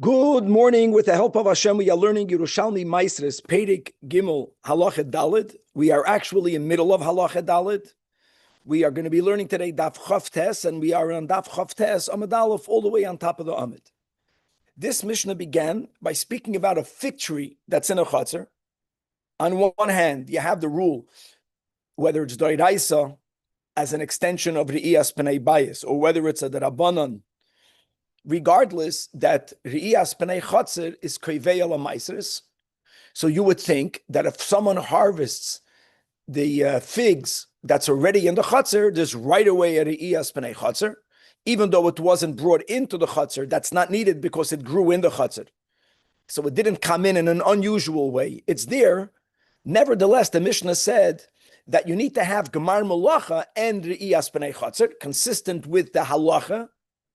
Good morning. With the help of Hashem, we are learning Yerushalmi Maisres, Perek Gimel, Halacha Daled. We are actually in middle of Halacha Daled. We are going to be learning today Daf Chav Tes, and we are on Daf Chav Tes, Amud Aleph, all the way on top of the Amud. This Mishnah began by speaking about a fig tree that's in a chutzner. On one hand, you have the rule, whether it's Doiraisa as an extension of Re'iyas Pnei Bayis, or whether it's a Derabanan, regardless that Re'iyas Pnei Chatzir is Koivei Ala Maisres. So you would think that if someone harvests the figs that's already in the Chatzir, there's right away a Re'iyas Pnei Chatzir, even though it wasn't brought into the Chatzir. That's not needed because it grew in the Chatzir. So it didn't come in an unusual way. It's there. Nevertheless, the Mishnah said that you need to have Gemar Malacha and Re'iyas Pnei Chatzir, consistent with the halacha,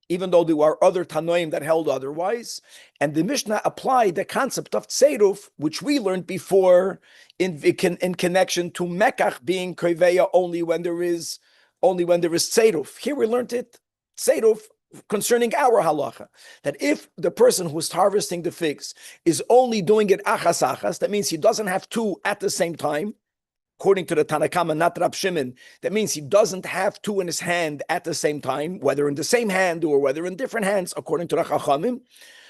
even though there are other Tanoim that held otherwise. And the Mishnah applied the concept of Tzeiruf, which we learned before in connection to Mekach being Koiveya only when there is Tzeiruf. Here we learned it, Tzeiruf, concerning our halacha, that if the person who's harvesting the figs is only doing it achas achas, that means he doesn't have two at the same time, according to the Tanakama, not Rab Shimon, that means he doesn't have two in his hand at the same time, whether in the same hand or whether in different hands, according to the Chachamim.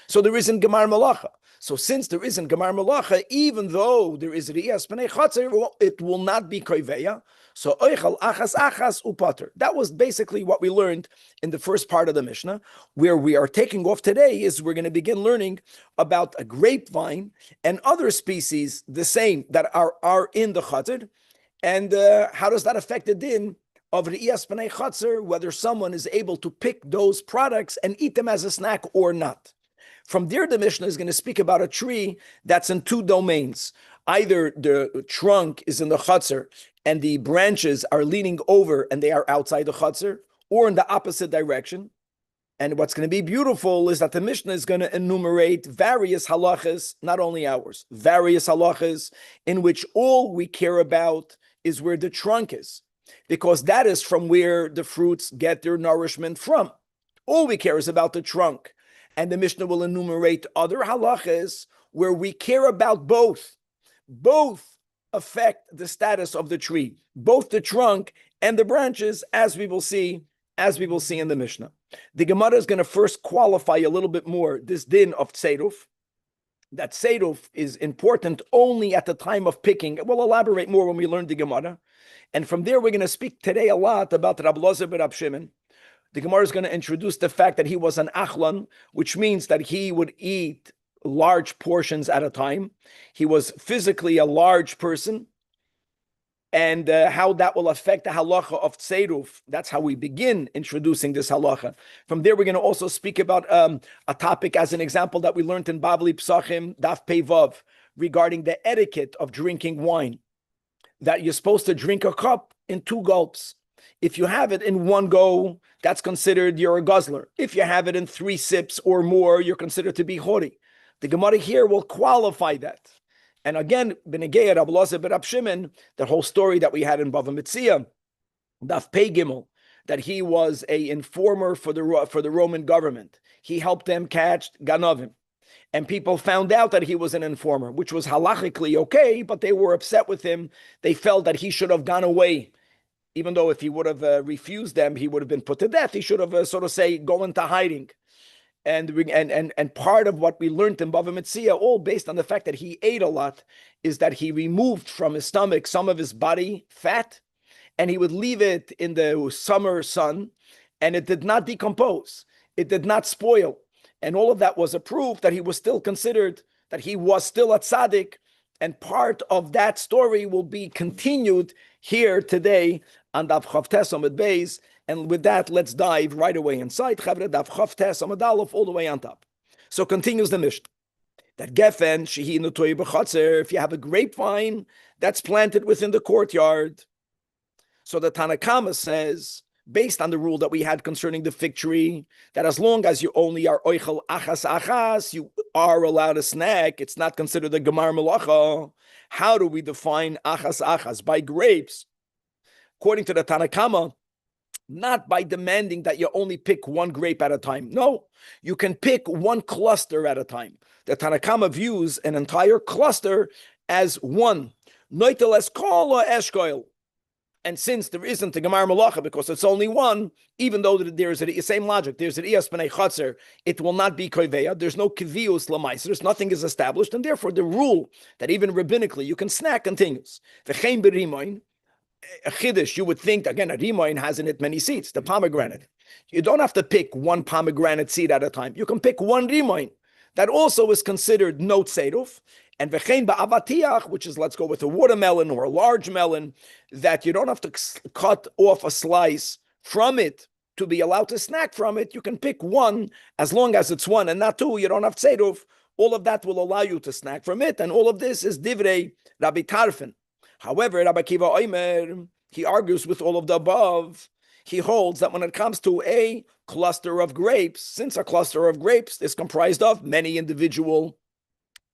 So there isn't Gemar Malacha. So since there isn't Gemar Malacha, even though there is Re'iyas Pnei Chatzir, it will not be Koiveya. So Oichal Achas Achas Upater. That was basically what we learned in the first part of the Mishnah. Where we are taking off today is we're going to begin learning about a grapevine and other species, the same, that are in the Chatzir. And how does that affect the din of Re'iyas Pnei Chatzir, whether someone is able to pick those products and eat them as a snack or not? From there, the Mishnah is going to speak about a tree that's in two domains. Either the trunk is in the Chatzir and the branches are leaning over and they are outside the Chatzir, or in the opposite direction. And what's going to be beautiful is that the Mishnah is going to enumerate various halachas, not only ours, various halachas in which all we care about is where the trunk is, because that is from where the fruits get their nourishment from. All we care is about the trunk. And the Mishnah will enumerate other halachas where we care about both. Both affect the status of the tree, both the trunk and the branches, as we will see in the Mishnah. The Gemara is going to first qualify a little bit more this din of Tzeiruf, that Tzeiruf is important only at the time of picking. We'll elaborate more when we learn the Gemara. And from there, we're going to speak today a lot about Rab Lozer ben Rab Shimon. The Gemara is going to introduce the fact that he was an achlan, which means that he would eat large portions at a time. He was physically a large person. And how that will affect the halacha of Tzeiruf. That's how we begin introducing this halacha. From there, we're going to also speak about a topic as an example that we learned in Bavli Psachim, Daf Pei Vav, regarding the etiquette of drinking wine, that you're supposed to drink a cup in two gulps. If you have it in one go, that's considered you're a guzzler. If you have it in 3 sips or more, you're considered to be hori. The Gemara here will qualify that. And again, B'negei Rab Lozer ben Rab Shimon, the whole story that we had in Bava Metzia, Daf Pei Gimel, that he was an informer for the Roman government. He helped them catch Ganovim. And people found out that he was an informer, which was halachically okay, but they were upset with him. They felt that he should have gone away. Even though if he would have refused them, he would have been put to death. He should have, so to say, go into hiding. And part of what we learned in Bava Metzia, all based on the fact that he ate a lot, is that he removed from his stomach some of his body fat, and he would leave it in the summer sun, and it did not decompose. It did not spoil. And all of that was a proof that he was still considered, that he was still a tzaddik, and part of that story will be continued here today on Daf Chav Tes Amud Beis. And with that, let's dive right away inside. Chavre Daf Chav Tes Amud Aleph all the way on top. So continues the Mishnah. That gefen shehi nutoi b'chatzer, if you have a grapevine that's planted within the courtyard. So the Tanakama says, based on the rule that we had concerning the fig tree, that as long as you only are oichel achas achas, you are allowed a snack. It's not considered a gemar melacha. How do we define achas achas? By grapes. According to the Tanakama, not by demanding that you only pick one grape at a time. No, you can pick one cluster at a time. The Tanakama views an entire cluster as one. Noiteles kola eshkoil. And since there isn't a Gemar Malacha because it's only one, even though there's the same logic, there's an Iyas B'nei Chatzar, it will not be Koiveya. There's no Kivius Lamaiser. Nothing is established. And therefore, the rule that even rabbinically you can snack continues. V'chein b'rimoin, a chiddush, you would think, again, a rimoin has in it many seeds, the pomegranate. You don't have to pick one pomegranate seed at a time. You can pick one rimoin. That also is considered not seiruf. And v'chein ba'avatiach, which is, let's go with a watermelon or a large melon, that you don't have to cut off a slice from it to be allowed to snack from it. You can pick one, as long as it's one and not two. You don't have seiruf. All of that will allow you to snack from it. And all of this is divrei Rabbi Tarfon. However, Rabbi Kiva Omer, he argues with all of the above. He holds that when it comes to a cluster of grapes, since a cluster of grapes is comprised of many individual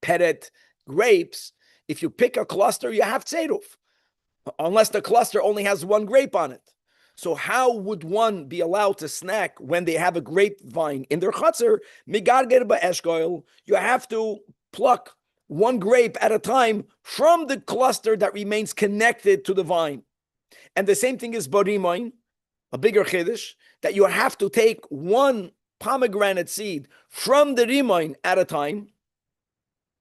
petted grapes, if you pick a cluster, you have tzeruf, unless the cluster only has one grape on it. So how would one be allowed to snack when they have a grapevine in their chutzner? Migarger ba'eshkoil, you have to pluck one grape at a time from the cluster that remains connected to the vine. And the same thing is barimoin, a bigger chiddush, that you have to take one pomegranate seed from the rimoin at a time,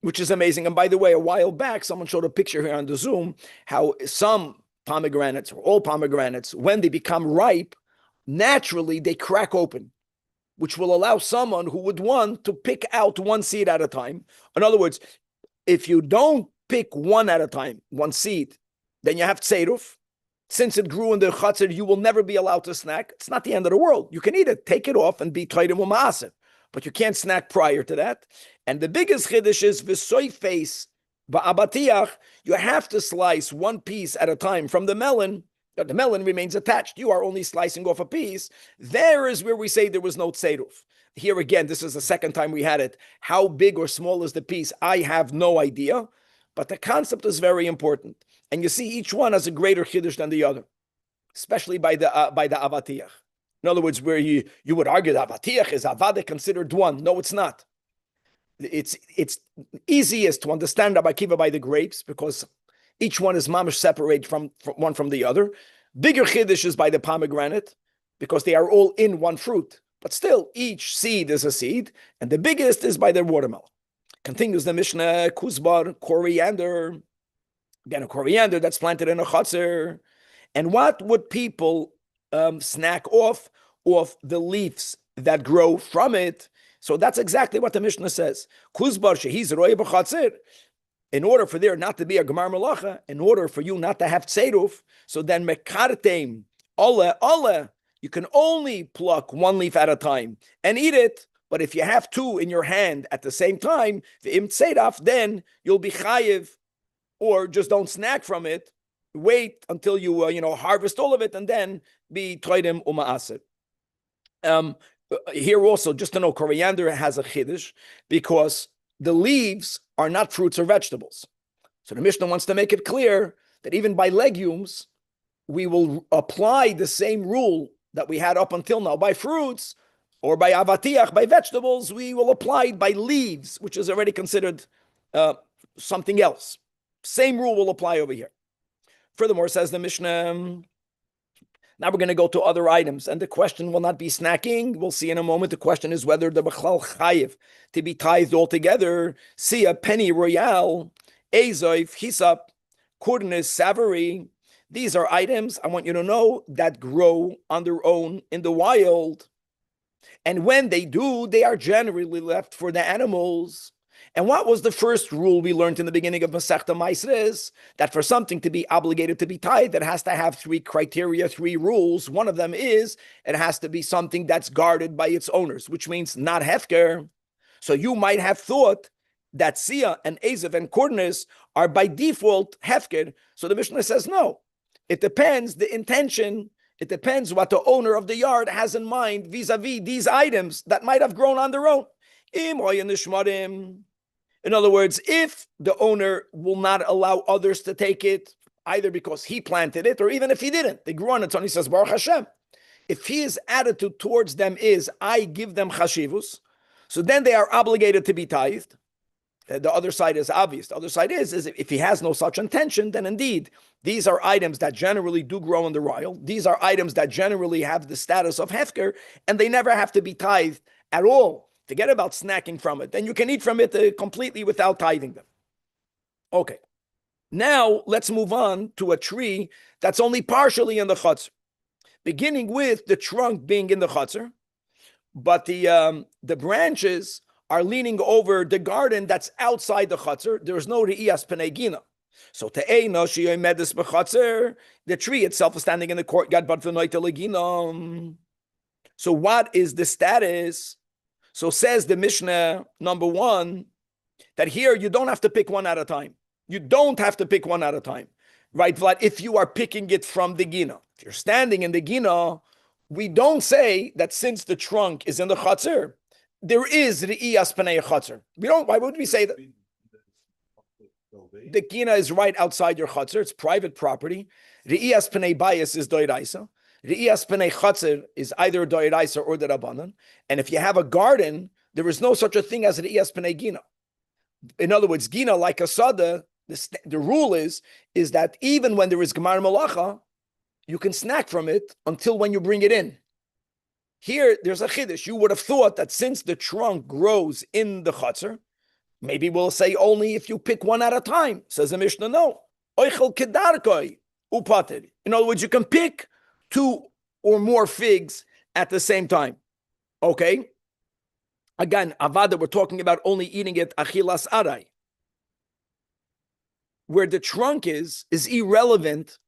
which is amazing. And by the way, a while back, someone showed a picture here on the Zoom, how some pomegranates, or all pomegranates, when they become ripe, naturally they crack open, which will allow someone who would want to pick out one seed at a time. In other words, if you don't pick one at a time, one seed, then you have tseiruf. Since it grew in the chatzir, you will never be allowed to snack. It's not the end of the world. You can eat it, take it off, and be toidim u'ma'aser. But you can't snack prior to that. And the biggest chiddush is v'soifes ba'abatiach. You have to slice one piece at a time from the melon. The melon remains attached. You are only slicing off a piece. There is where we say there was no tseiruf. Here again, this is the second time we had it. How big or small is the piece? I have no idea. But the concept is very important. And you see, each one has a greater chiddush than the other, especially by the avatiach. In other words, where you would argue that avatiach is avada considered one. No, it's not. It's easiest to understand Rabbi Kiva by the grapes because each one is mamish separate from one from the other. Bigger chiddush is by the pomegranate because they are all in one fruit. But still, each seed is a seed, and the biggest is by the watermelon. Continues the Mishnah, kuzbar, coriander. Again, a coriander that's planted in a chutzner. And what would people snack off the leaves that grow from it? So that's exactly what the Mishnah says. Kuzbar shehiz roye b'chatzir. In order for there not to be a gemar malacha, in order for you not to have tseiruf, so then mekartem ole, you can only pluck one leaf at a time and eat it. But if you have two in your hand at the same time, v'im tseiraf, then you'll be chayiv, or just don't snack from it. Wait until you harvest all of it and then be toidim u'ma'aser. Here also, just to know, coriander has a chiddush because the leaves are not fruits or vegetables. So the Mishnah wants to make it clear that even by legumes, we will apply the same rule that we had up until now. By fruits or by avatiach, by vegetables, we will apply it by leaves, which is already considered something else. Same rule will apply over here. Furthermore, says the Mishnah, now we're going to go to other items, and the question will not be snacking. We'll see in a moment. The question is whether the b'chlal chayiv to be tithed altogether. See a penny royale, ezoif, hisap, kurnis, savory. These are items, I want you to know, that grow on their own in the wild. And when they do, they are generally left for the animals. And what was the first rule we learned in the beginning of Masechta Maasros? That for something to be obligated to be tithed, it has to have three criteria, three rules. One of them is it has to be something that's guarded by its owners, which means not hefker. So you might have thought that Sia and Ezev and Kurnis are by default hefker. So the Mishnah says no. It depends the intention. It depends what the owner of the yard has in mind vis-a-vis these items that might have grown on their own. In other words, if the owner will not allow others to take it, either because he planted it or even if he didn't, they grew on its own, he says, Baruch Hashem. if his attitude towards them is, I give them chashivus, so then they are obligated to be tithed. The other side is obvious. The other side is if he has no such intention, then indeed, these are items that generally do grow in the royal. These are items that generally have the status of hefker, and they never have to be tithed at all. Forget about snacking from it. Then you can eat from it completely without tithing them. Okay. Now, let's move on to a tree that's only partially in the chutzner, beginning with the trunk being in the chutzner, but the branches are leaning over the garden that's outside the chutzner. There's no re'iyas pnei gina. So te'eino she'yoy medis b'chutzner, the tree itself is standing in the courtyard, but v'noite legina. So what is the status? So says the Mishnah, number one, that here you don't have to pick one at a time. You don't have to pick one at a time, right, Vlad? If you are picking it from the gina. If you're standing in the gina, we don't say that since the trunk is in the chutzner, there is re'iyas pnei chutzner. We don't. Why would we say that? The gina is right outside your chutzner. It's private property. Re'iyas pnei bayis is doiraisa. Re'iyas pnei chutzner is either doiraisa or the rabbanan. And if you have a garden, there is no such a thing as re'iyas pnei gina. In other words, gina, like a sada, the rule is that even when there is gemar malacha, you can snack from it until when you bring it in. Here, there's a chiddush. You would have thought that since the trunk grows in the chutzner, maybe we'll say only if you pick one at a time. Says the Mishnah, no. Oichel kedarkoi upater. In other words, you can pick 2 or more figs at the same time. Okay? Again, avada, we're talking about only eating it achilas arai. Where the trunk is irrelevant.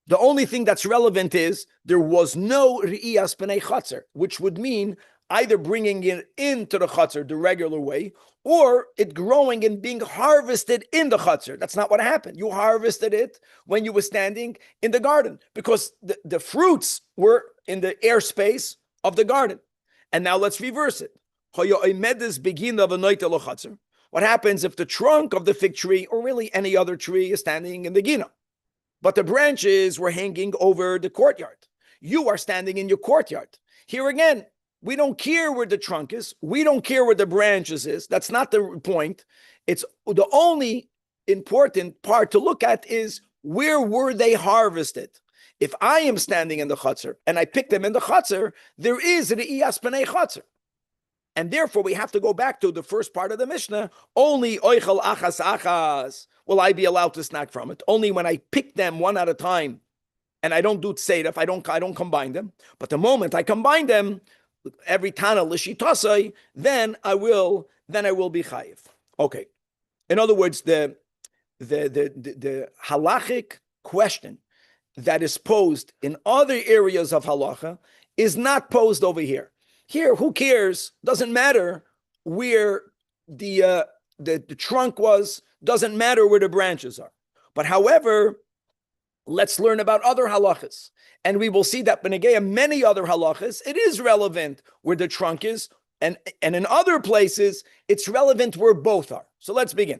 The only thing that's relevant is there was no re'iyas pnei chutzner, which would mean either bringing it into the chutzner the regular way, or it growing and being harvested in the chutzner. That's not what happened. You harvested it when you were standing in the garden, because the fruits were in the airspace of the garden. And now let's reverse it. What happens if the trunk of the fig tree, or really any other tree, is standing in the gina, but the branches were hanging over the courtyard? You are standing in your courtyard. Here again, we don't care where the trunk is. We don't care where the branches is. That's not the point. It's the only important part to look at is where were they harvested? If I am standing in the chutzner and I pick them in the chutzner, there is re'iyas pnei chutzner. And therefore, we have to go back to the first part of the Mishnah. Only oichel achas achas will I be allowed to snack from it. Only when I pick them one at a time, and I don't do tseidaf, I don't combine them. But the moment I combine them, every tana l'shitasai, then I will be chayiv. Okay. In other words, the halachic question that is posed in other areas of halacha is not posed over here. Here, who cares? Doesn't matter where the trunk was. Doesn't matter where the branches are. But however, let's learn about other halachas, and we will see that b'negeya many other halachas, it is relevant where the trunk is, and in other places it's relevant where both are. So let's begin.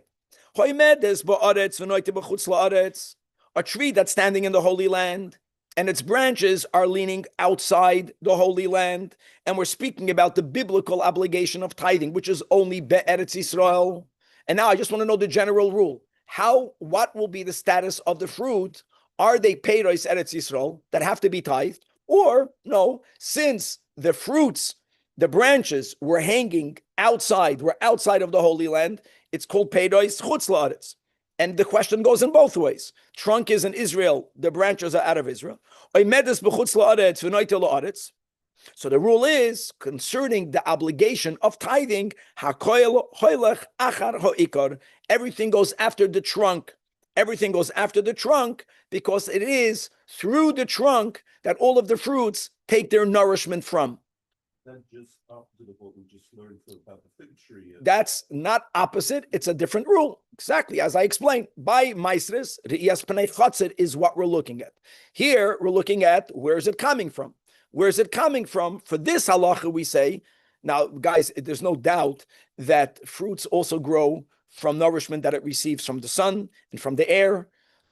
A tree that's standing in the Holy Land, and its branches are leaning outside the Holy Land, and we're speaking about the biblical obligation of tithing, which is only be'eretz Yisrael. And now I just want to know the general rule. What will be the status of the fruit? Are they peiros eretz Yisrael that have to be tithed? Or no, since the fruits, the branches were hanging outside, were outside of the Holy Land, it's called peiros chutz la'aretz. And the question goes in both ways. Trunk is in Israel, the branches are out of Israel. So the rule is concerning the obligation of tithing, everything goes after the trunk. Everything goes after the trunk because it is through the trunk that all of the fruits take their nourishment from. That's just opposite of what we just learned about the fig tree. That's not opposite. It's a different rule. Exactly as I explained. By Maisris, Re'iyas Pnei Chatzir is what we're looking at. Here, we're looking at where is it coming from? Where is it coming from? For this halacha, we say, now, guys, there's no doubt that fruits also grow from nourishment that it receives from the sun and from the air.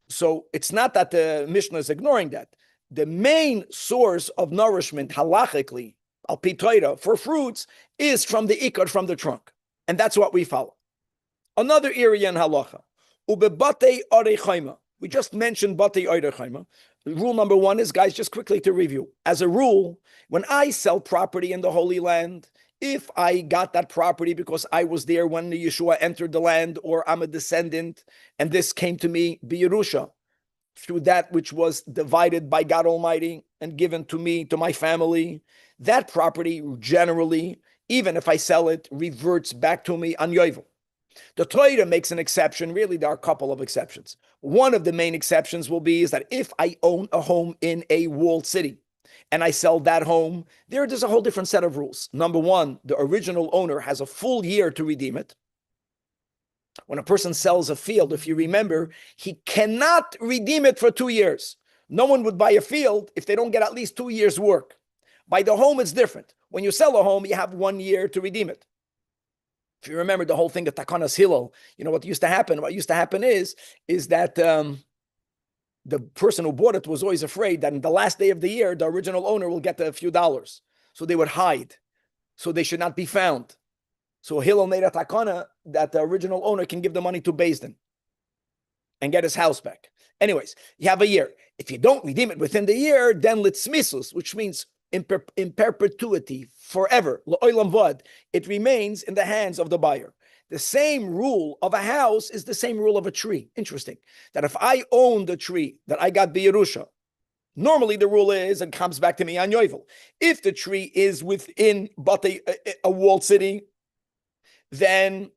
So it's not that the Mishnah is ignoring that. the main source of nourishment halachically, al pi Torah, for fruits is from the ikar, from the trunk. And that's what we follow. Another area in halacha. Ubebatei arei chayma. We just mentioned batei arei chayma. Rule number one is, guys, just quickly to review. As a rule, when I sell property in the Holy Land, if I got that property because I was there when the Yeshua entered the land, or I'm a descendant, and this came to me, Yerusha, through that which was divided by God Almighty and given to me, to my family, that property generally, even if I sell it, reverts back to me on Yovel. The Torah makes an exception. Really, there are a couple of exceptions. One of the main exceptions will be is that if I own a home in a walled city and I sell that home, there's a whole different set of rules. Number one, the original owner has a full year to redeem it. When a person sells a field, if you remember, he cannot redeem it for 2 years. No one would buy a field if they don't get at least 2 years' work. By the home, it's different. When you sell a home, you have 1 year to redeem it. If you remember the whole thing of Takanas Hillel, you know what used to happen? What used to happen is that the person who bought it was always afraid that in the last day of the year, the original owner will get a few dollars. So they would hide. So they should not be found. So Hillel made a takana that the original owner can give the money to Beis Din and get his house back. Anyways, you have a year. If you don't redeem it within the year, then litzmisus, which means in perpetuity, forever, l'olam vad, it remains in the hands of the buyer. The same rule of a house is the same rule of a tree. Interesting. That if I own the tree that I got b'Yerusha, normally the rule is it comes back to me on Yovel. If the tree is within but a walled city, then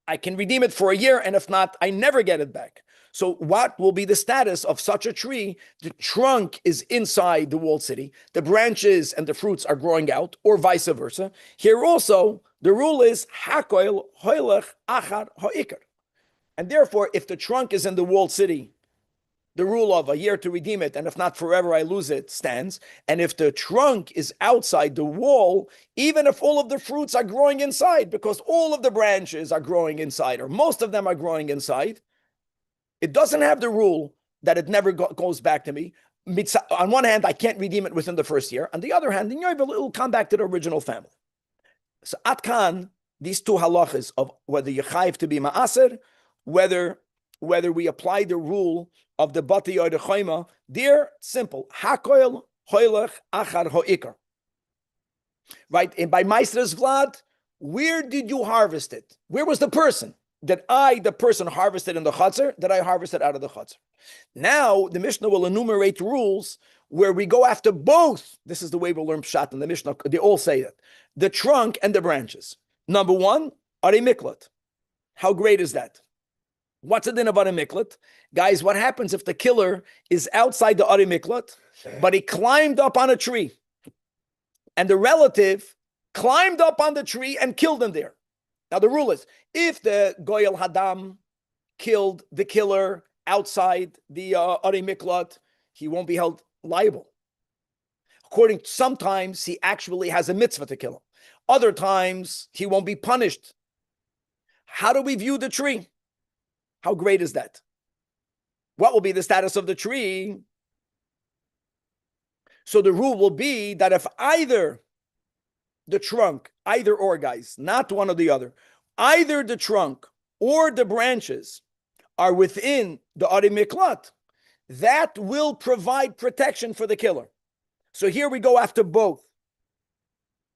I can redeem it for a year, and if not, I never get it back. So what will be the status of such a tree? The trunk is inside the walled city, the branches and the fruits are growing out, or vice versa. Here also, the rule is hakoil hoilech achar ha'ikar. And therefore, if the trunk is in the walled city, the rule of a year to redeem it, and if not forever I lose it, stands. And if the trunk is outside the wall, even if all of the fruits are growing inside, because all of the branches are growing inside, or most of them are growing inside, it doesn't have the rule that it never goes back to me. On one hand, I can't redeem it within the first year. On the other hand, it will come back to the original family. So Atkan, these two halachas of whether you chayiv to be ma'aser, whether we apply the rule of the bati or the chayma, they're simple. Hakoil hoilech achar hoikar. Right? And by Meister's Vlad, where did you harvest it? Where was the person? That the person harvested in the chutzner, that I harvested out of the chutzner. Now, the Mishnah will enumerate rules where we go after both. This is the way we'll learn Pshat in the Mishnah. They all say it. The trunk and the branches. Number one, Ari Miklat. How great is that? What's the din of Ari Miklat? Guys, what happens if the killer is outside the Ari Miklat, but he climbed up on a tree, and the relative climbed up on the tree and killed him there? Now, the rule is, if the Goyal Hadam killed the killer outside the Ari Miklat, he won't be held liable. Sometimes he actually has a mitzvah to kill him. Other times, he won't be punished. How do we view the tree? How great is that? What will be the status of the tree? So the rule will be that if either the trunk, either or, guys, not one or the other, either the trunk or the branches are within the Ari Miklat, that will provide protection for the killer. So here we go after both.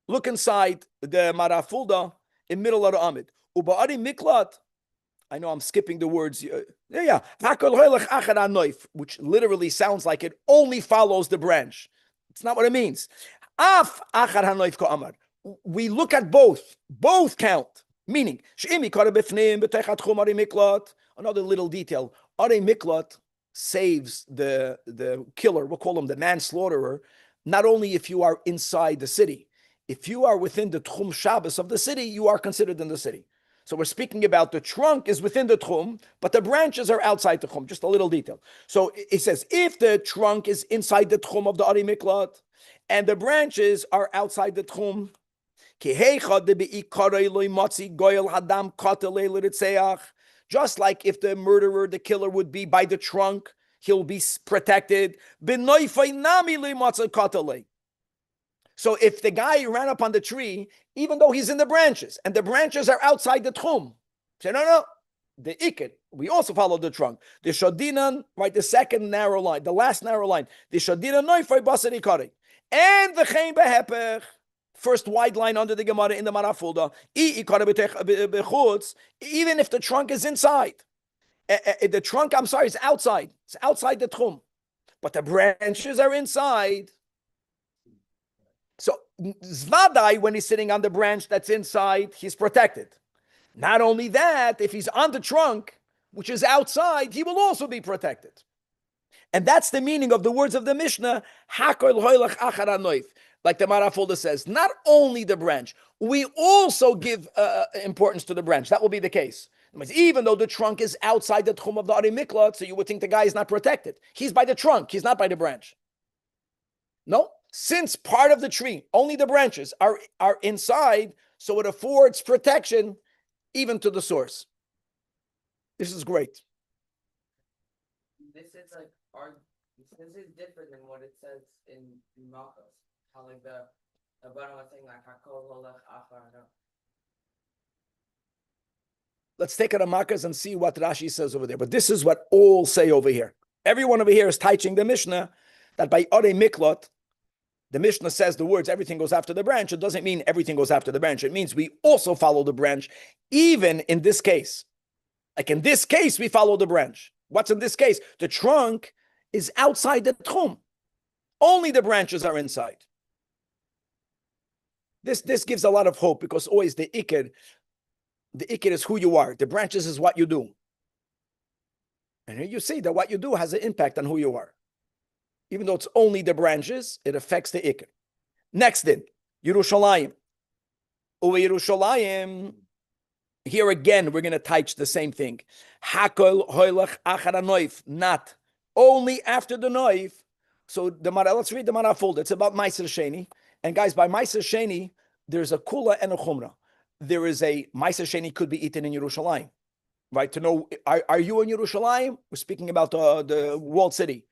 Look inside the Marafulda in middle of the Amid. Uba Ari Miklat, I know I'm skipping the words. Which literally sounds like it only follows the branch. It's not what it means. We look at both. Both count. Meaning, another little detail. Ari Miklat saves the killer, we'll call him the manslaughterer, not only if you are inside the city. If you are within the Tchum Shabbos of the city, you are considered in the city. So we're speaking about the trunk is within the Tchum, but the branches are outside the Tchum. Just a little detail. So it says, if the trunk is inside the Tchum of the Ari Miklat, and the branches are outside the Tchum, just like if the murderer, the killer would be by the trunk, he'll be protected. So if the guy ran up on the tree, even though he's in the branches, and the branches are outside the tchum, say, no, the iked, we also follow the trunk. The shadinan, right, the second narrow line, the last narrow line, the shadinan noifay basari kari. And the chaim behepech, first wide line under the Gemara in the Marafulda, even if the trunk is inside. The trunk, I'm sorry, is outside. It's outside the tchum. But the branches are inside. So Zvadai, when he's sitting on the branch that's inside, he's protected. Not only that, if he's on the trunk, which is outside, he will also be protected. And that's the meaning of the words of the Mishnah, Hakol hoylach achar hanoif. Like the Marafulda says, not only the branch, we also give importance to the branch. That will be the case. Even though the trunk is outside the tchum of the Ari Miklat, so you would think the guy is not protected. He's by the trunk, he's not by the branch. No, since part of the tree, only the branches are inside, so it affords protection even to the source. This is great. This is this is different than what it says in Malchus. How like the bottom was saying like Hakol Holach Achar. Let's take it to Makkahs and see what Rashi says over there. But this is what all say over here. Everyone over here is teaching the Mishnah that by Ore Miklot, the Mishnah says the words, everything goes after the branch. It doesn't mean everything goes after the branch. It means we also follow the branch, even in this case. Like in this case, we follow the branch. What's in this case? The trunk is outside the tchum. Only the branches are inside. This gives a lot of hope because always the iked is who you are. The branches is what you do. And here you see that what you do has an impact on who you are. Even though it's only the branches, it affects the iked. Next then, Yerushalmi. Over Yerushalmi, here again, we're going to teach the same thing. Hakol hoylach achar hanoif, not only after the noif. So let's read the Marafulda. It's about Meiser Sheni. And guys, by Meiser Sheni, there's a kula and a chumrah. There is a Meiser Sheni could be eaten in Yerushalayim, right? To know, are you in Yerushalayim? We're speaking about the walled city.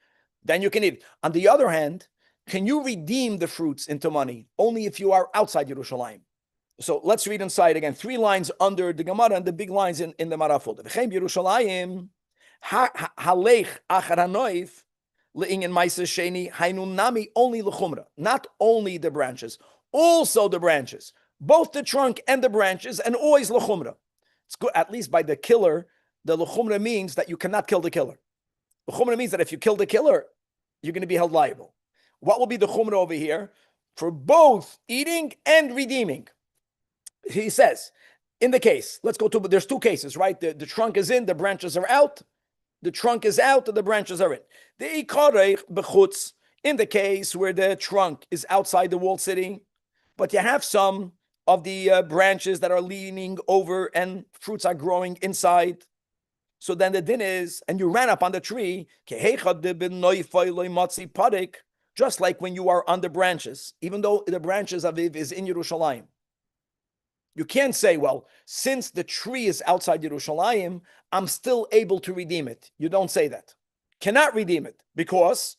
Then you can eat. On the other hand, can you redeem the fruits into money? Only if you are outside Yerushalayim. So let's read inside again. 3 lines under the Gemara and the big lines in the Marafulda. V'chein Yerushalayim, halech achar hanoif, le'inyan Meiser Sheni, hainu nami only l'chumra. Not only the branches, also the branches. Both the trunk and the branches, and always l'chumra. It's good, at least by the killer, the l'chumra means that you cannot kill the killer. L'chumra means that if you kill the killer, you're going to be held liable. What will be the chumra over here? For both eating and redeeming. He says, in the case, let's go to, there's 2 cases, right? The trunk is in, the branches are out. The trunk is out, the branches are in. The ikarech bechutz, in the case where the trunk is outside the walled city, but you have some of the branches that are leaning over and fruits are growing inside. So then the din is, and you ran up on the tree, just like when you are on the branches, even though the branches of Aviv is in Yerushalayim. You can't say, well, since the tree is outside Yerushalayim, I'm still able to redeem it. You don't say that. Cannot redeem it because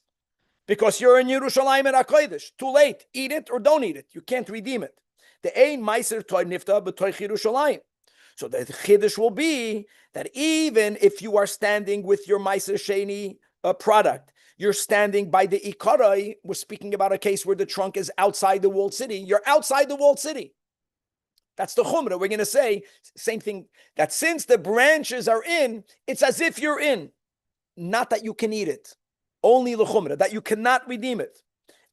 you're in Yerushalayim and HaKodesh. Too late. Eat it or don't eat it. You can't redeem it. The ein meiser toy nifta b'toich Yerushalayim. So the chiddush will be that even if you are standing with your meiser sheni product, you're standing by the ikarai. We're speaking about a case where the trunk is outside the walled city. You're outside the walled city. That's the chumrah. We're going to say same thing, that since the branches are in, it's as if you're in. Not that you can eat it. Only the chumrah, that you cannot redeem it.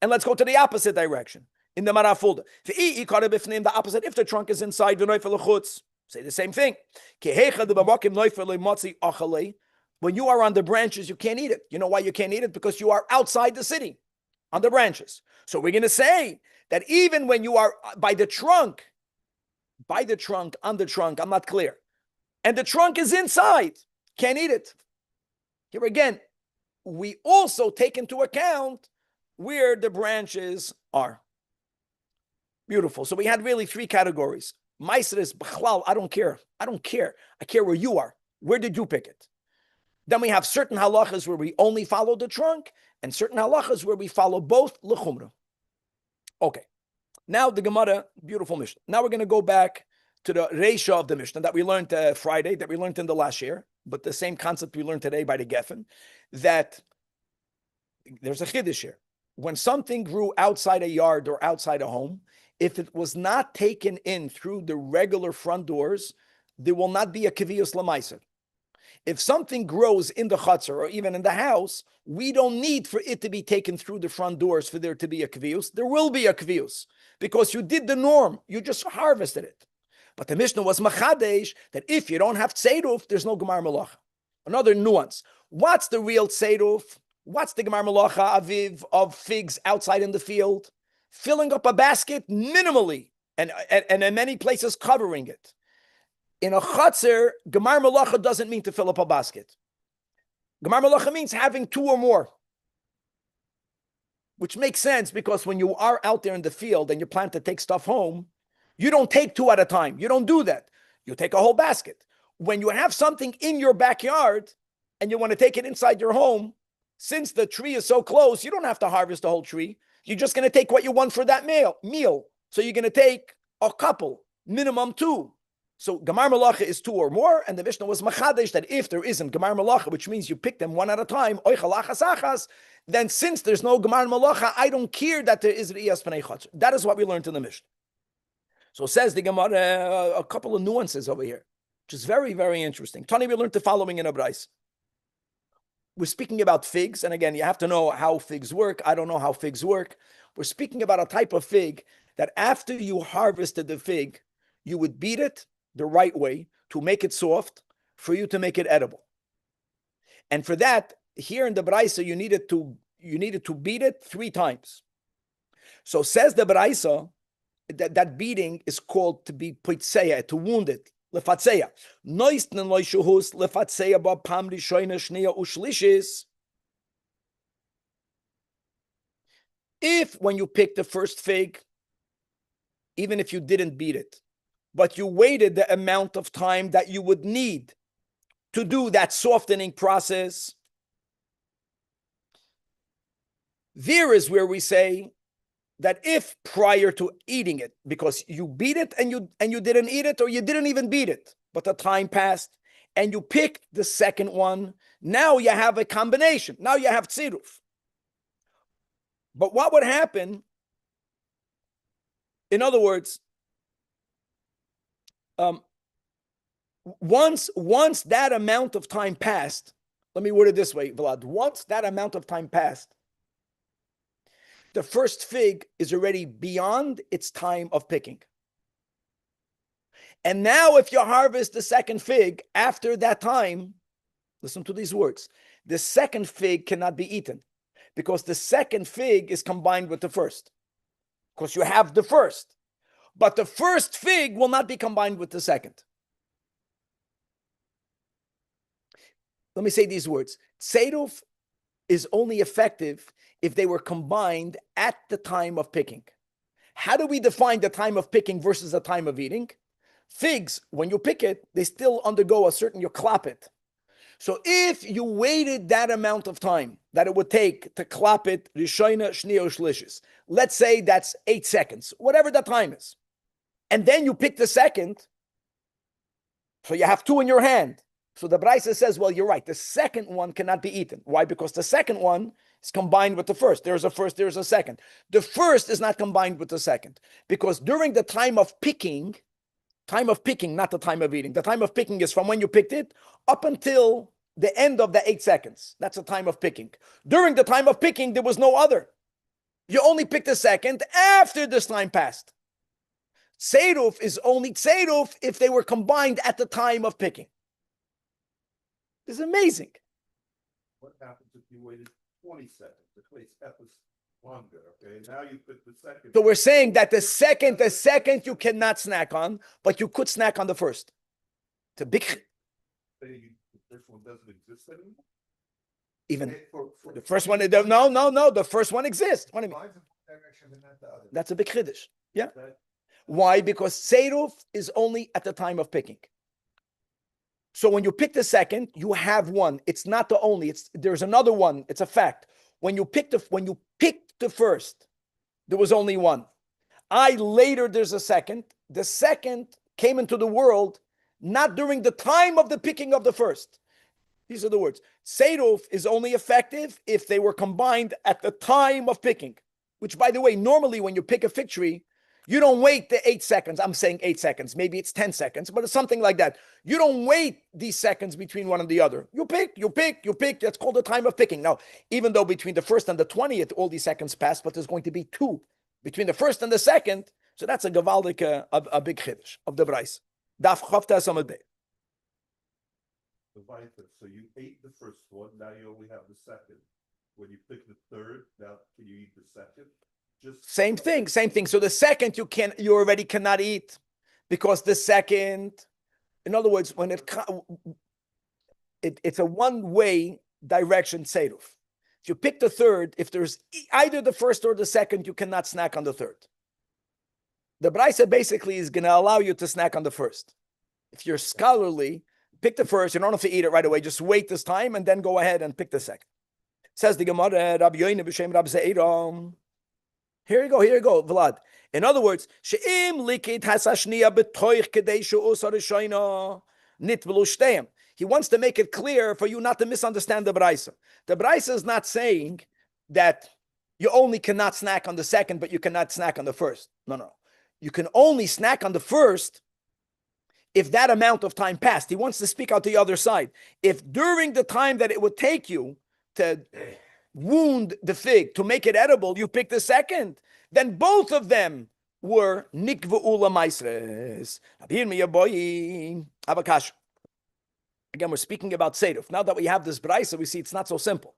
And let's go to the opposite direction. In the Marafulda. The opposite, if the trunk is inside, say the same thing. When you are on the branches, you can't eat it. You know why you can't eat it? Because you are outside the city, on the branches. So we're going to say that even when you are by the trunk, on the trunk, I'm not clear. And the trunk is inside, can't eat it. Here again, we also take into account where the branches are. Beautiful. So we had really 3 categories. Meiser is b'chlal, I don't care. I care where you are. Where did you pick it? Then we have certain halachas where we only follow the trunk, and certain halachas where we follow both l'chumra. Okay. Now the Gemara, beautiful Mishnah. Now we're going to go back to the Reisha of the Mishnah that we learned Friday, that we learned in the last year, but the same concept we learned today by the Geffen, that there's a chiddush here. When something grew outside a yard or outside a home, if it was not taken in through the regular front doors, there will not be a kaviyus lamaisa. If something grows in the chutzner or even in the house, we don't need for it to be taken through the front doors for there to be a kaviyus. There will be a kaviyus because you did the norm. You just harvested it. But the Mishnah was machadesh that if you don't have tzeduf, there's no gemar malacha. Another nuance. What's the real tzeduf? What's the gemar malacha aviv of figs outside in the field? Filling up a basket minimally and in many places covering it. In a chutzner, gemar malacha doesn't mean to fill up a basket. Gemar malacha means having two or more. Which makes sense because when you are out there in the field and you plan to take stuff home, you don't take two at a time. You don't do that. You take a whole basket. When you have something in your backyard and you want to take it inside your home, since the tree is so close, you don't have to harvest the whole tree. You're just going to take what you want for that meal. So you're going to take a couple, minimum two. So Gemar Malacha is two or more, and the Mishnah was Machadesh that if there isn't Gemar Malacha, which means you pick them one at a time, then since there's no Gemar Malacha, I don't care that there is Riyas Pnei Chatzor. That is what we learned in the Mishnah. So says the Gemara, a couple of nuances over here, which is very, very interesting. Tani, we learned the following in a Brais. We're speaking about figs, and again, you have to know how figs work. I don't know how figs work. We're speaking about a type of fig that after you harvested the fig, you would beat it the right way to make it soft for you to make it edible. And for that, here in the Braisa, you needed to beat it 3 times. So says the Braisa that beating is called to be pitseya, to wound it. Lefatseya. Noisten loishuhus lefatseya ba pam rishoyna shniya ushlishis. If when you picked the first fig, even if you didn't beat it, but you waited the amount of time that you would need to do that softening process, there is where we say that if prior to eating it, because you beat it and you didn't eat it, or you didn't even beat it, but the time passed, and you picked the second one, now you have a combination. Now you have tziruf. But what would happen, in other words, once that amount of time passed, let me word it this way, Vlad. Once that amount of time passed, the first fig is already beyond its time of picking. And now if you harvest the second fig after that time, listen to these words, the second fig cannot be eaten because the second fig is combined with the first. Because you have the first. But the first fig will not be combined with the second. Let me say these words. Tzeduf is only effective if they were combined at the time of picking. How do we define the time of picking versus the time of eating? Figs, when you pick it, they still undergo a certain, you clap it. So if you waited that amount of time that it would take to clap it, rishoyna, shniya, shlishis, let's say that's 8 seconds, whatever that time is, and then you pick the second, so you have 2 in your hand. So the Braisa says, well, you're right. The second one cannot be eaten. Why? Because the second one is combined with the first. There's a first, there's a second. The first is not combined with the second. Because during the time of picking, not the time of eating. The time of picking is from when you picked it up until the end of the 8 seconds. That's the time of picking. During the time of picking, there was no other. You only picked the second after this time passed. Tzeduf is only tzeduf if they were combined at the time of picking. It's amazing. What happens if you waited 20 seconds? The place that was longer, okay? Now you put the second. So we're saying that the second you cannot snack on, but you could snack on the first. It's a big. The first one doesn't exist anymore? Even the first one, no, the first one exists. What do you mean? That's a big chiddush. Yeah. Why? Because tzeduf is only at the time of picking. So when you pick the second, you have one. It's not the only. There's another one. It's a fact. When you picked the first, there was only one. Later there's a second. The second came into the world not during the time of the picking of the first. These are the words. Seiruf is only effective if they were combined at the time of picking, which, by the way, normally when you pick a fig tree, you don't wait the 8 seconds. I'm saying 8 seconds. Maybe it's 10 seconds, but it's something like that. You don't wait these seconds between one and the other. You pick. That's called the time of picking. Now, even though between the first and the 20th, all these seconds pass, but there's going to be 2 between the first and the second. So that's a gavaldik, a big chiddush of the Brais. Daf Chavta Samad Bey. So you ate the first one, now you only have the second. When you pick the third, now can you eat the second? Same thing. So the second you already cannot eat, because the second, in other words, when it's a one-way direction seiruf. If you pick the third, if there's either the first or the second, you cannot snack on the third. The Braisa basically is going to allow you to snack on the first. If you're scholarly, pick the first. You don't have to eat it right away. Just wait this time and then go ahead and pick the second. Says the Gemara, Rabbi Yoina b'shem Rabbi Ze'eram. Here you go, Vlad. In other words, she'im likit hasashniya b'toich kedei she'usa rishayna nitbelu shteim. He wants to make it clear for you not to misunderstand the Braisa. The Braisa is not saying that you only cannot snack on the second, but you cannot snack on the first. No. You can only snack on the first if that amount of time passed. He wants to speak out the other side. If during the time that it would take you to wound the fig, to make it edible, you pick the second, then both of them were nikva'ula maisres. Again, we're speaking about seiruf. Now that we have this braisa, we see it's not so simple.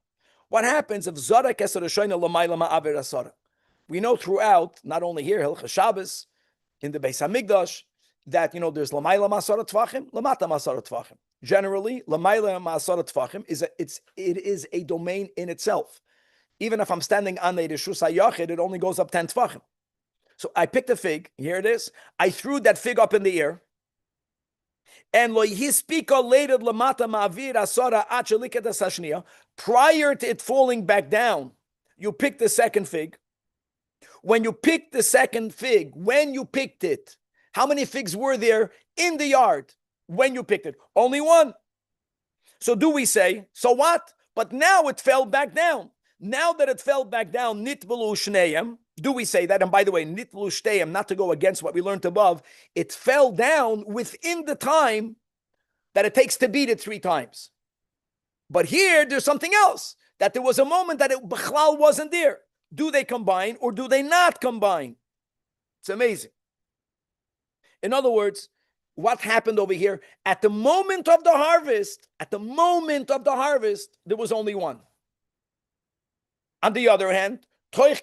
What happens if Zajac eser shoyna l'mayla ma'aver asara? We know throughout, not only here, Hilchas Shabbos, in the Beis Hamikdash, that there's l'mayla ma'asara tvachim, l'mata ma'asara tvachim. Generally, l'mayla ma'asara tvachim it is a domain in itself. Even if I'm standing on a reshus hayachid, it only goes up 10 tvachim. So I picked a fig. Here it is. I threw that fig up in the air. And lo yispika later lamata ma'avir asara acheliket asashniya. Prior to it falling back down, you picked the second fig. When you picked the second fig, when you picked it, how many figs were there in the yard when you picked it? Only one. So do we say, so what? But now it fell back down. Now that it fell back down, nitbelu shneim. Do we say that? And by the way, nitbelu shteim, not to go against what we learned above, it fell down within the time that it takes to beat it 3 times. But here, there's something else, that there was a moment that it b'chlal wasn't there. Do they combine or do they not combine? It's amazing. In other words, what happened over here? At the moment of the harvest, there was only one. On the other hand, you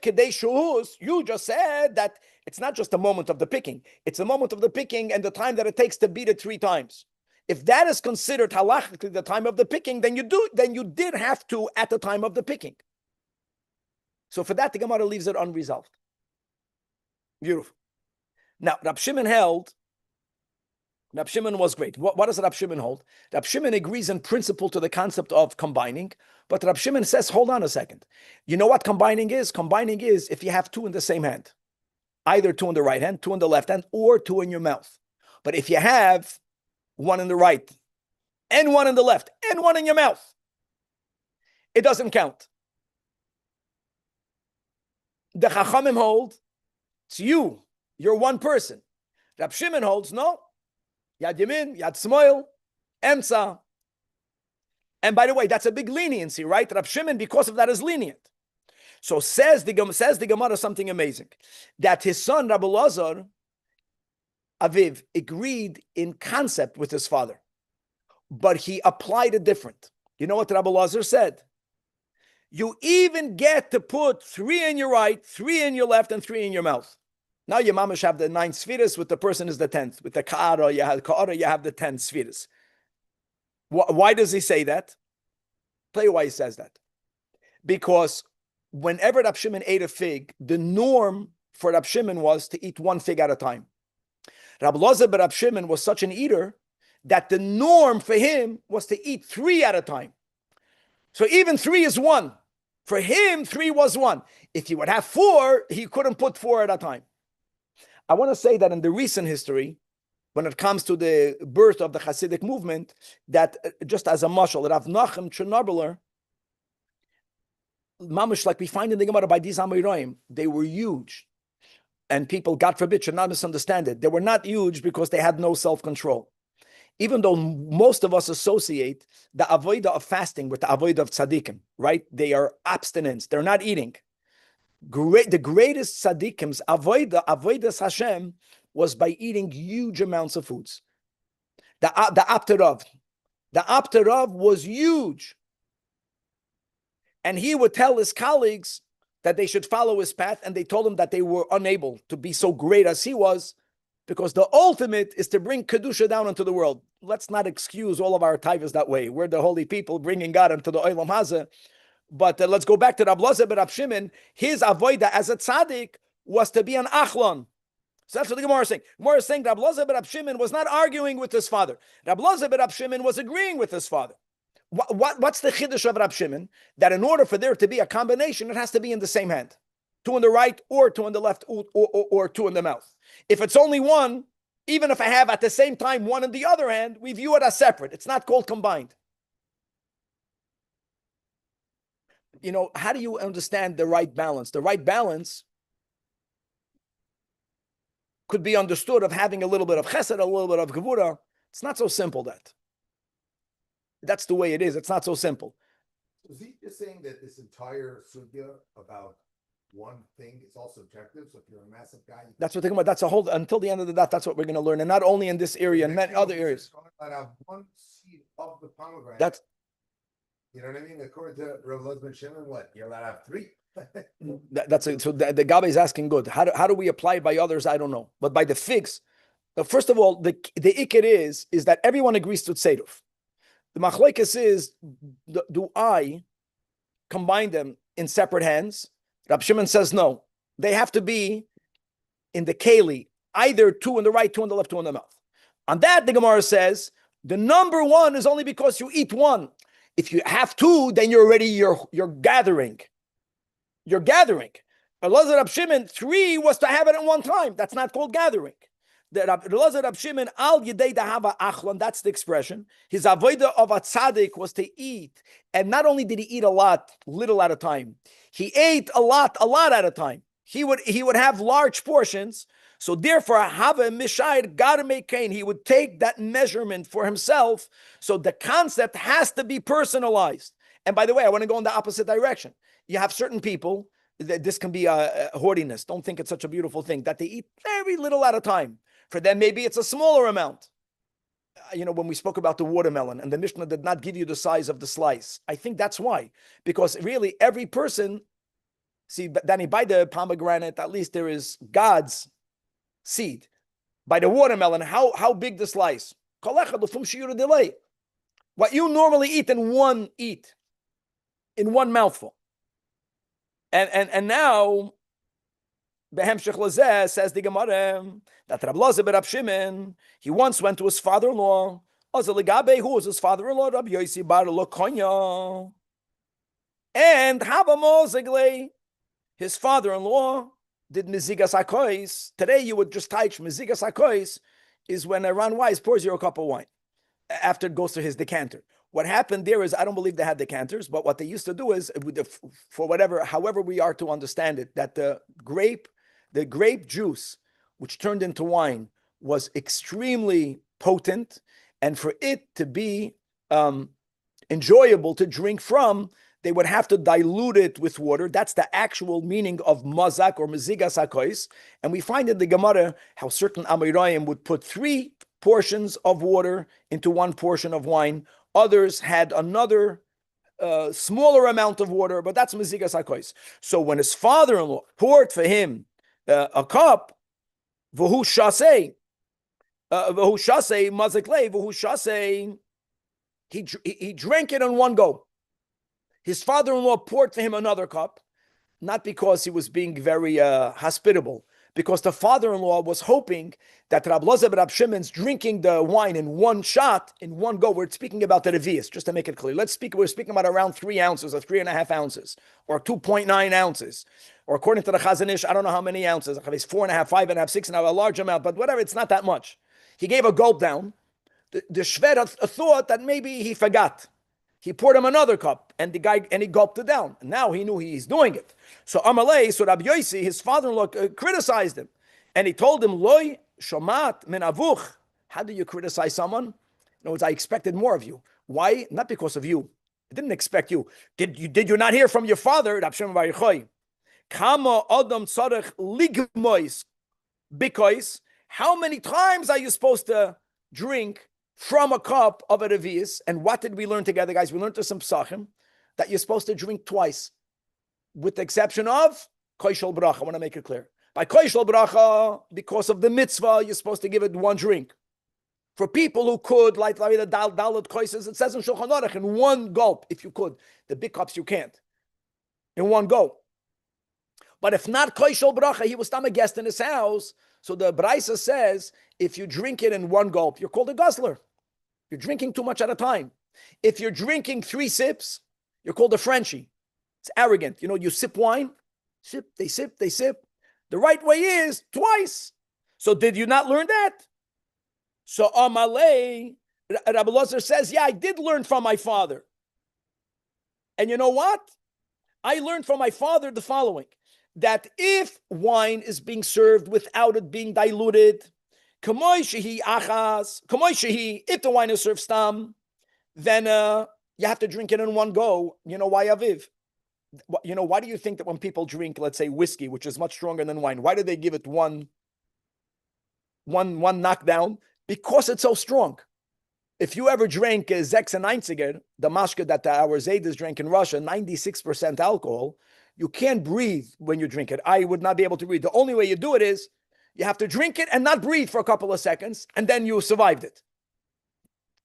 just said that it's not just a moment of the picking. It's a moment of the picking and the time that it takes to beat it 3 times. If that is considered halachically the time of the picking, then you did have to at the time of the picking. So for that, the Gemara leaves it unresolved. Beautiful. Now, Rab Shimon was great. What does Rab Shimon hold? Rab Shimon agrees in principle to the concept of combining, but Rab Shimon says, hold on a second. You know what combining is? Combining is if you have 2 in the same hand. Either 2 in the right hand, 2 in the left hand, or 2 in your mouth. But if you have 1 in the right, and 1 in the left, and 1 in your mouth, it doesn't count. The Chachamim hold, it's you. You're one person. Rab Shimon holds, no. Yad Yamin, Yad Smoil, Emsa. And by the way, that's a big leniency, right? Rab Shimon, because of that, is lenient. So says the Gemara something amazing. That his son, Rabbi Lazar, Aviv, agreed in concept with his father. But he applied it different. You know what Rabbi Lazar said? You even get to put 3 in your right, 3 in your left, and 3 in your mouth. Now your mamash have the 9 spheres, with the person is the 10th. With the ka'ara, you have the 10 spheres. Why does he say that? Tell you why he says that. Because whenever Rab Shimon ate a fig, the norm for Rab Shimon was to eat 1 fig at a time. Rab Lazar but Rab Shimon was such an eater that the norm for him was to eat 3 at a time. So even 3 is 1. For him, 3 was 1. If he would have 4, he couldn't put 4 at a time. I want to say that in the recent history, when it comes to the birth of the Hasidic movement, that just as a mashal, Rav Nachum Chernobyler, mamish, like we find in the Gemara by these Amoraim, they were huge. And people, God forbid, should not misunderstand it. They were not huge because they had no self-control. Even though most of us associate the avodah of fasting with the avodah of tzaddikim, right? They are abstinence. They're not eating. The greatest tzaddikim's avodas Hashem, was by eating huge amounts of foods. The Apterov was huge. And he would tell his colleagues that they should follow his path, and they told him that they were unable to be so great as he was, because the ultimate is to bring Kedusha down into the world. Let's not excuse all of our taivas that way. We're the holy people bringing God into the Olam Hazeh. But let's go back to Rab Loza ben Rab Shimon. His avodah as a tzaddik was to be an achlon. So that's what the Gemara is saying. Gemara is saying Rab Loza ben Rab Shimon was not arguing with his father. Rab Loza ben Rab Shimon was agreeing with his father. What's the chiddush of Rab Shimon? That in order for there to be a combination, it has to be in the same hand. 2 in the right, or 2 in the left, or 2 in the mouth. If it's only 1, even if I have at the same time 1 in the other hand, we view it as separate. It's not called combined. You know, how do you understand the right balance? The right balance could be understood of having a little bit of chesed, a little bit of gevura. It's not so simple that. That's the way it is. It's not so simple. Is he just saying that this entire sugya about one thing is all subjective? So if you're a massive guy, that's what they're talking about. That's a whole, until the end of the day, that's what we're going to learn. And not only in this area, in many other areas. I have 1 seed of the pomegranate. That's, you know what I mean? According to Rav Loza ben Shimon, what? You're allowed to have 3. that's it. So the Gabe is asking good. How do we apply it by others? I don't know. But by the figs, first of all, the ikir is that everyone agrees to tzeduf. The machlekes is, do I combine them in separate hands? Rab Shimon says no. They have to be in the keli, either 2 in the right, 2 in the left, 2 in the mouth. On that, the Gemara says, the number 1 is only because you eat 1. If you have 2, then you're gathering. You're gathering. Elazar Rab Shimon, 3 was to have it at one time. That's not called gathering. The Elazar Rab Shimon al yedei dahava achlon. That's the expression. His avodah of a tzaddik was to eat, and not only did he eat a lot, little at a time, he ate a lot at a time. He would have large portions. So therefore, Hava Mishayr gotta make Cain. He would take that measurement for himself. So the concept has to be personalized. And by the way, I want to go in the opposite direction. You have certain people, this can be a hoardiness. Don't think it's such a beautiful thing, that they eat very little at a time. For them, maybe it's a smaller amount. You know, when we spoke about the watermelon and the Mishnah did not give you the size of the slice, I think that's why. Because really, every person, see, Danny, by the pomegranate, at least there is God's seed. By the watermelon, how big the slice? What you normally eat in one mouthful. And now, Behemshech Lazeh says the Gemara that Rab Loza ben Rab Shimon, he once went to his father-in-law. Who was his father-in-law? Rabbi Yosi bar Lokonya. And Haba his father-in-law, did Mizigas HaKois. Today you would just type Mizigas HaKois is when Ron Wise pours you a cup of wine after it goes to his decanter. What happened there is, I don't believe they had decanters, but what they used to do is, however we are to understand it, that the grape juice, which turned into wine, was extremely potent, and for it to be enjoyable to drink from, they would have to dilute it with water. That's the actual meaning of mazak or mezigas hakois. And we find in the Gemara how certain Amoraim would put 3 portions of water into 1 portion of wine. Others had another smaller amount of water, but that's mezigas hakois. So when his father-in-law poured for him a cup, v'hu shasei mazik lei, v'hu shasei, he drank it in one go. His father-in-law poured for him another cup, not because he was being very hospitable, because the father-in-law was hoping that Rab Loza and Rab Shimon's drinking the wine in one shot, in one go. We're speaking about the Revius, just to make it clear. We're speaking about around 3 ounces or 3.5 ounces or 2.9 ounces. Or according to the Chazon Ish, I don't know how many ounces. It's 4.5, 5.5, 6.5, a large amount, but whatever, it's not that much. He gave a gulp down. The Shved thought that maybe he forgot. He poured him another cup, and he gulped it down. And now he knew he's doing it. So Amalei, so Rabbi Yossi, his father-in-law, criticized him, and he told him, "Loi shomat min avuch." How do you criticize someone? In other words, I expected more of you. Why? Not because of you. I didn't expect you. Did you not hear from your father, Rab Shimon bar Yochai? Kama adam tzarech ligmois. Because how many times are you supposed to drink from a cup of a revius? And what did we learn together, guys? We learned to some psachim that you're supposed to drink twice, with the exception of koishel bracha. I want to make it clear. By koishel bracha, because of the mitzvah, you're supposed to give it one drink. For people who could, like the dalet koises, it says in Shulchan Aruch, in one gulp, if you could. The big cups you can't. In one go. But if not koishel bracha, he was still a guest in his house. So the Braisa says, if you drink it in one gulp, you're called a guzzler. You're drinking too much at a time. If you're drinking 3 sips, you're called a Frenchie. It's arrogant. You sip wine, sip, they sip, they sip. The right way is twice. So did you not learn that? So Amalei, Rabbi Lozer says, yeah, I did learn from my father. And you know what? I learned from my father the following, that if wine is being served without it being diluted, if the wine is served stam, then you have to drink it in one go. You know why, Aviv? Why do you think that when people drink, let's say, whiskey, which is much stronger than wine, why do they give it one knockdown? Because it's so strong. If you ever drank Zexeneinziger, the mashka that our Zaydis drank in Russia, 96% alcohol, you can't breathe when you drink it. I would not be able to breathe. The only way you do it is you have to drink it and not breathe for a couple of seconds, and then you survived it.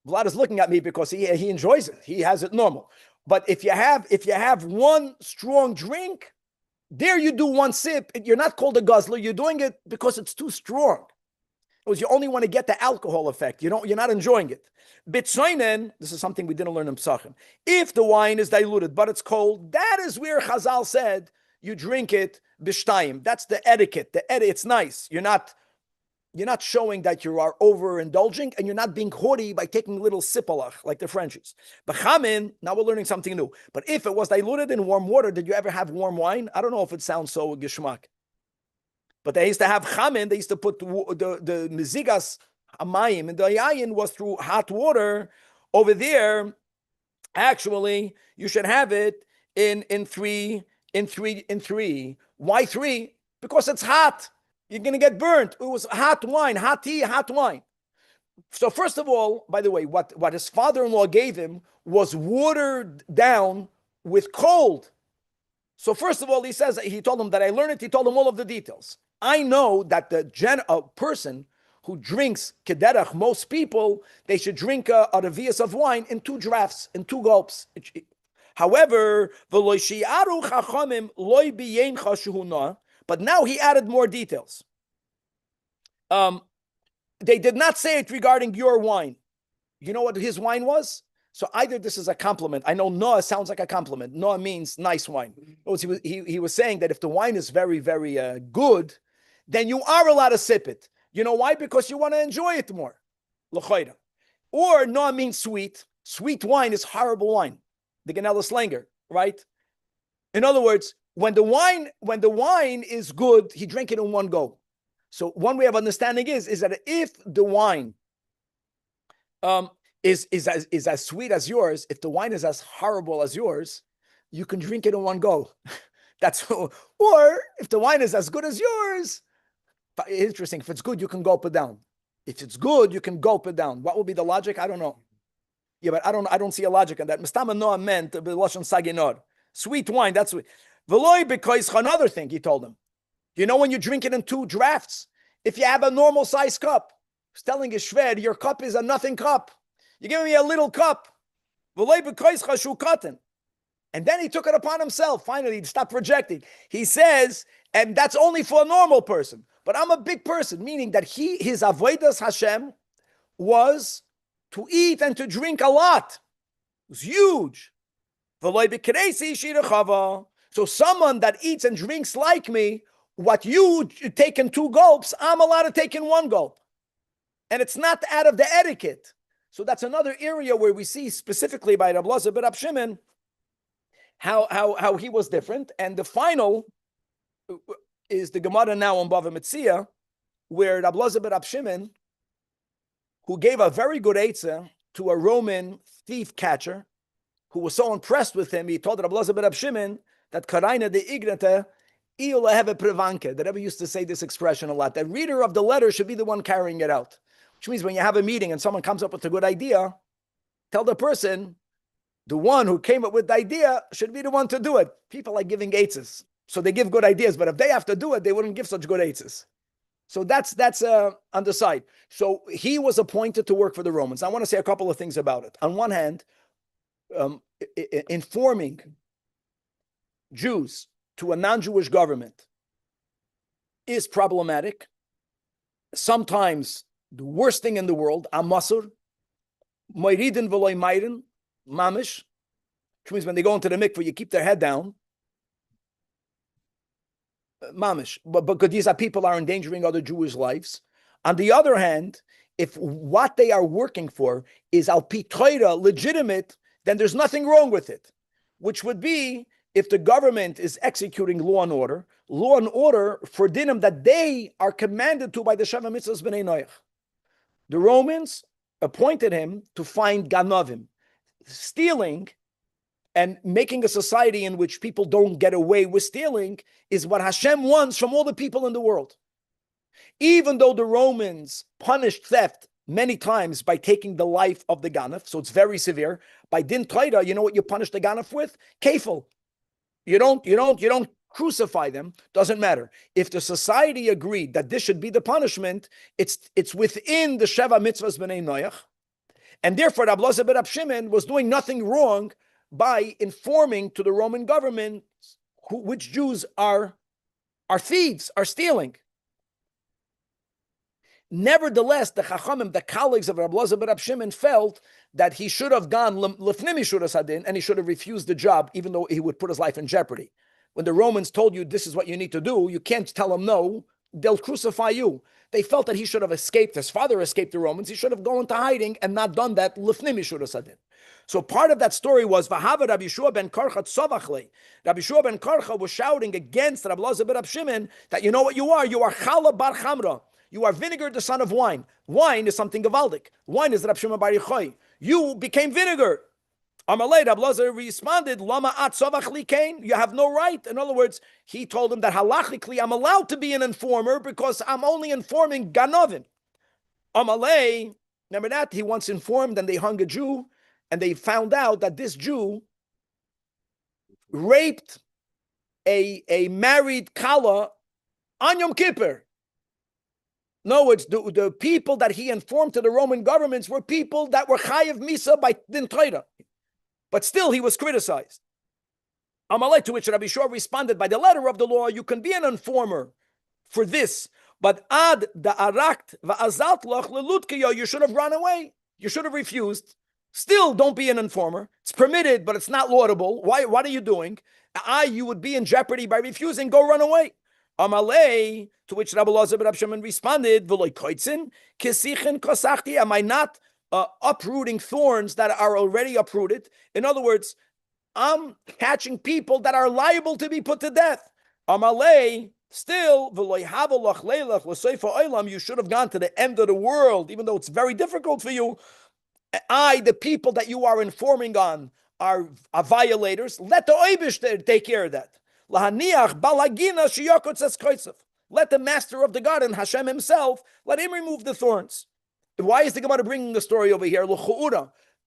Vlad is looking at me because he enjoys it. He has it normal. But if you have one strong drink, there you do one sip. You're not called a guzzler. You're doing it because it's too strong. Because you only want to get the alcohol effect. You're not enjoying it. Bitzoinen, this is something we didn't learn in Psachim. If the wine is diluted but it's cold, that is where Chazal said you drink it b'shtayim. That's the etiquette. It's nice. You're not showing that you are overindulging, and you're not being haughty by taking little sipalach like the Frenchies. B'chamin, now we're learning something new. But if it was diluted in warm water, did you ever have warm wine? I don't know if it sounds so geschmack. But they used to have chamin. They used to put the mizigas amayim, and the yayin was through hot water. Over there, actually, you should have it in three. Why 3? Because it's hot. You're going to get burnt. It was hot wine, hot tea, hot wine. So first of all, by the way, what his father-in-law gave him was watered down with cold. So first of all, he told him that I learned it. He told him all of the details. I know that a person who drinks kederach, most people, they should drink a revius of wine in 2 drafts, in 2 gulps. However, but now he added more details. They did not say it regarding your wine. You know what his wine was? So either this is a compliment. I know Noah sounds like a compliment. Noah means nice wine. He was saying that if the wine is very, very good, then you are allowed to sip it. You know why? Because you want to enjoy it more. Or Noah means sweet. Sweet wine is horrible wine. The Ganella Slanger, right? In other words, when the wine is good, he drank it in one go. So one way of understanding is that if the wine is as sweet as yours, if the wine is as horrible as yours, you can drink it in one go. Or if the wine is as good as yours, interesting. If it's good, you can gulp it down. If it's good, you can gulp it down. What would be the logic? I don't know. Yeah, but I don't see a logic in that. Mistama Noah meant b'lashon saginor. Sweet wine, that's sweet. V'loi because another thing he told him. You know when you drink it in 2 drafts? If you have a normal size cup, he's telling his shved, your cup is a nothing cup. You're giving me a little cup. V'loi because chashu katan. And then he took it upon himself. Finally, he stopped projecting. He says, and that's only for a normal person. but I'm a big person, meaning that his avodas Hashem was to eat and to drink a lot. It was huge. So someone that eats and drinks like me, what you take in 2 gulps, I'm allowed to take in 1 gulp. And it's not out of the etiquette. So that's another area where we see specifically by Rabbi Elazar ben Rab Shimon how he was different. And the final is the Gemara now on Bava Metzia, where Rabbi Elazar ben Rab Shimon, who gave a very good eitzah to a Roman thief catcher, who was so impressed with him, he told Rabbi Elazar ben Rab Shimon that Karaina de Ignata Ila have a prevanke. The Rebbe used to say this expression a lot. The reader of the letter should be the one carrying it out. Which means when you have a meeting and someone comes up with a good idea, tell the person, the one who came up with the idea should be the one to do it. People like giving eitzes. So they give good ideas, but if they have to do it, they wouldn't give such good eitzes. So that's on the side. So he was appointed to work for the Romans. I want to say a couple of things about it. On one hand, informing Jews to a non-Jewish government is problematic. Sometimes the worst thing in the world, amasur, moiridin v'loy mairin, mamish, which means when they go into the mikveh, you keep their head down. Mamish, but because these are people are endangering other Jewish lives. On the other hand, if what they are working for is al pi Torah legitimate, then there's nothing wrong with it. Which would be if the government is executing law and order for dinim that they are commanded to by the Sheva Mitzvahs B'nai Noach. The Romans appointed him to find ganovim, stealing. And making a society in which people don't get away with stealing is what Hashem wants from all the people in the world. Even though the Romans punished theft many times by taking the life of the ganef, so it's very severe. By din Torah, you know what you punish the ganef with? Kefil. You don't crucify them. Doesn't matter. If the society agreed that this should be the punishment, it's within the Sheva Mitzvahs B'nai Noach, and therefore Rabbi Elazar ben Rab Shimon was doing nothing wrong by informing to the Roman government which Jews are thieves, are stealing. Nevertheless, the Chachamim, the colleagues of Rabbi Elazar ben Rab Shimon, felt that he should have gone lefnim mishuras hadin, and he should have refused the job, even though he would put his life in jeopardy. When the Romans told you this is what you need to do, you can't tell them no, they'll crucify you. They felt that he should have escaped. His father escaped the Romans. He should have gone into hiding and not done that lefnim mishuras hadin. So part of that story was Vahava Rabbi Yeshua ben Karcha tzavachle. Rabbi Yeshua ben Karcha was shouting against Rabbi Elazar ben Rab Shimon that you know what you are? You are chala bar chamra. You are vinegar, the son of wine. Wine is something gavaldik. Wine is Rabbi Shimon bar Yochai. You became vinegar. Amalei, Rabbi Elazar responded, Lama at tzavachli kain. You have no right. In other words, he told him that halachically I'm allowed to be an informer because I'm only informing ganovim. Amalei, remember that? He once informed and they hung a Jew. And they found out that this Jew raped a married kala on Yom Kippur. No, it's the people that he informed to the Roman governments were people that were chayiv misa by din Torah. But still, he was criticized. Amalek, to which Rabbi Shua responded by the letter of the law, you can be an informer for this, but ad da arakt va'azalt loch lelutkiyo, you should have run away. You should have refused. Still, don't be an informer. It's permitted, but it's not laudable. Why? What are you doing? You would be in jeopardy by refusing. Go run away. Amalei, to which Rabbi Elazar ben Rab Shimon responded, V'loy koitzin kisichin kosachti. Am I not uprooting thorns that are already uprooted? In other words, I'm catching people that are liable to be put to death. Amalei, still, V'loy havolach leilach l'soifa olam. You should have gone to the end of the world, even though it's very difficult for you. The people that you are informing on are violators. Let the Eibush take care of that. Let the master of the garden, Hashem himself, let him remove the thorns. Why is the Gemara bringing the story over here?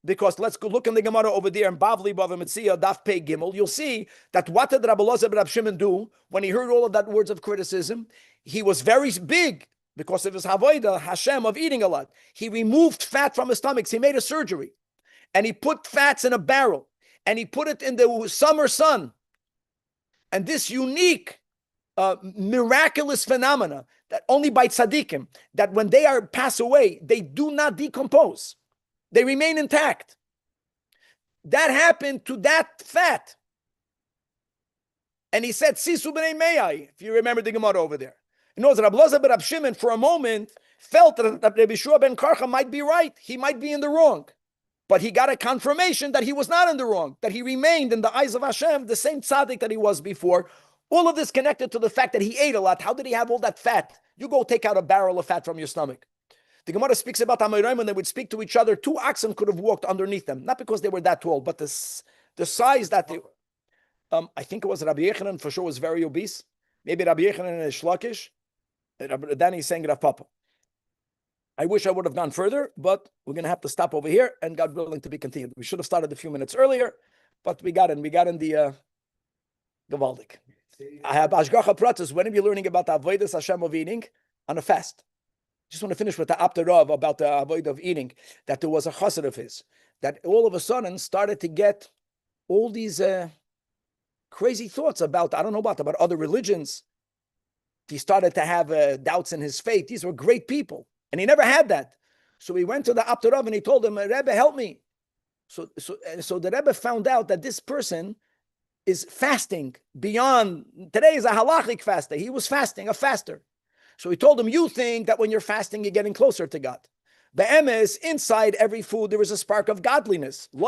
Because let's go look in the Gemara over there in Bavli Bava Metzia, Daf Pei Gimel. You'll see that what did Rabbi Elazar ben Rab Shimon do when he heard all of that words of criticism? He was very big. Because of his Havodah, Hashem, of eating a lot. He removed fat from his stomach. He made a surgery. And he put fats in a barrel. And he put it in the summer sun. And this unique, miraculous phenomena that only by tzaddikim, that when they are pass away, they do not decompose. They remain intact. That happened to that fat. And he said, Sisu b'nei meyai, if you remember the Gemara over there. You know, Rabbi Loza ben Rab Shimon, for a moment, felt that Rabbi Shua ben Karcha might be right. He might be in the wrong. But he got a confirmation that he was not in the wrong, that he remained in the eyes of Hashem, the same tzaddik that he was before. All of this connected to the fact that he ate a lot. How did he have all that fat? You go take out a barrel of fat from your stomach. The Gemara speaks about Amoraim when they would speak to each other. 2 oxen could have walked underneath them, not because they were that tall, but the size that they. I think it was Rabbi Yechanan for sure was very obese. Maybe Rabbi Yechanan and Shlakish. Danny's saying Rav Papa. I wish I would have gone further, but we're going to have to stop over here, and God willing to be continued. We should have started a few minutes earlier, but we got in the Gavaldik. I have Ashgacha Pratis. When are you learning about the Avodas Hashem of eating? On a fast. Just want to finish with the Apterav about the Avodah of eating, that there was a chassid of his, that all of a sudden started to get all these crazy thoughts about, I don't know about other religions. He started to have doubts in his faith. These were great people. And he never had that. So he went to the Apterav and he told him, Rebbe, help me. So the Rebbe found out that this person is fasting beyond, today is a halachic fast day. He was fasting, a faster. So he told him, you think that when you're fasting, you're getting closer to God. Be'emes, inside every food, there is a spark of godliness. So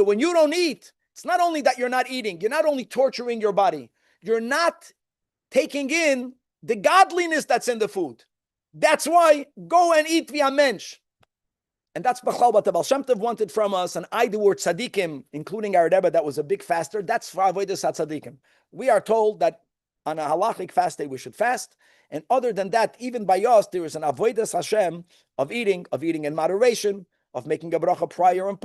when you don't eat, it's not only that you're not eating, you're not only torturing your body, you're not taking in the godliness that's in the food. That's why go and eat via mensch. And that's Bachal what the Baal Shem Tov wanted from us. And I, the word tzaddikim, including our Rebbe, that was a big faster. That's for avodas tzaddikim. We are told that on a halachic fast day we should fast. And other than that, even by us, there is an avodas Hashem of eating in moderation, of making a bracha prior and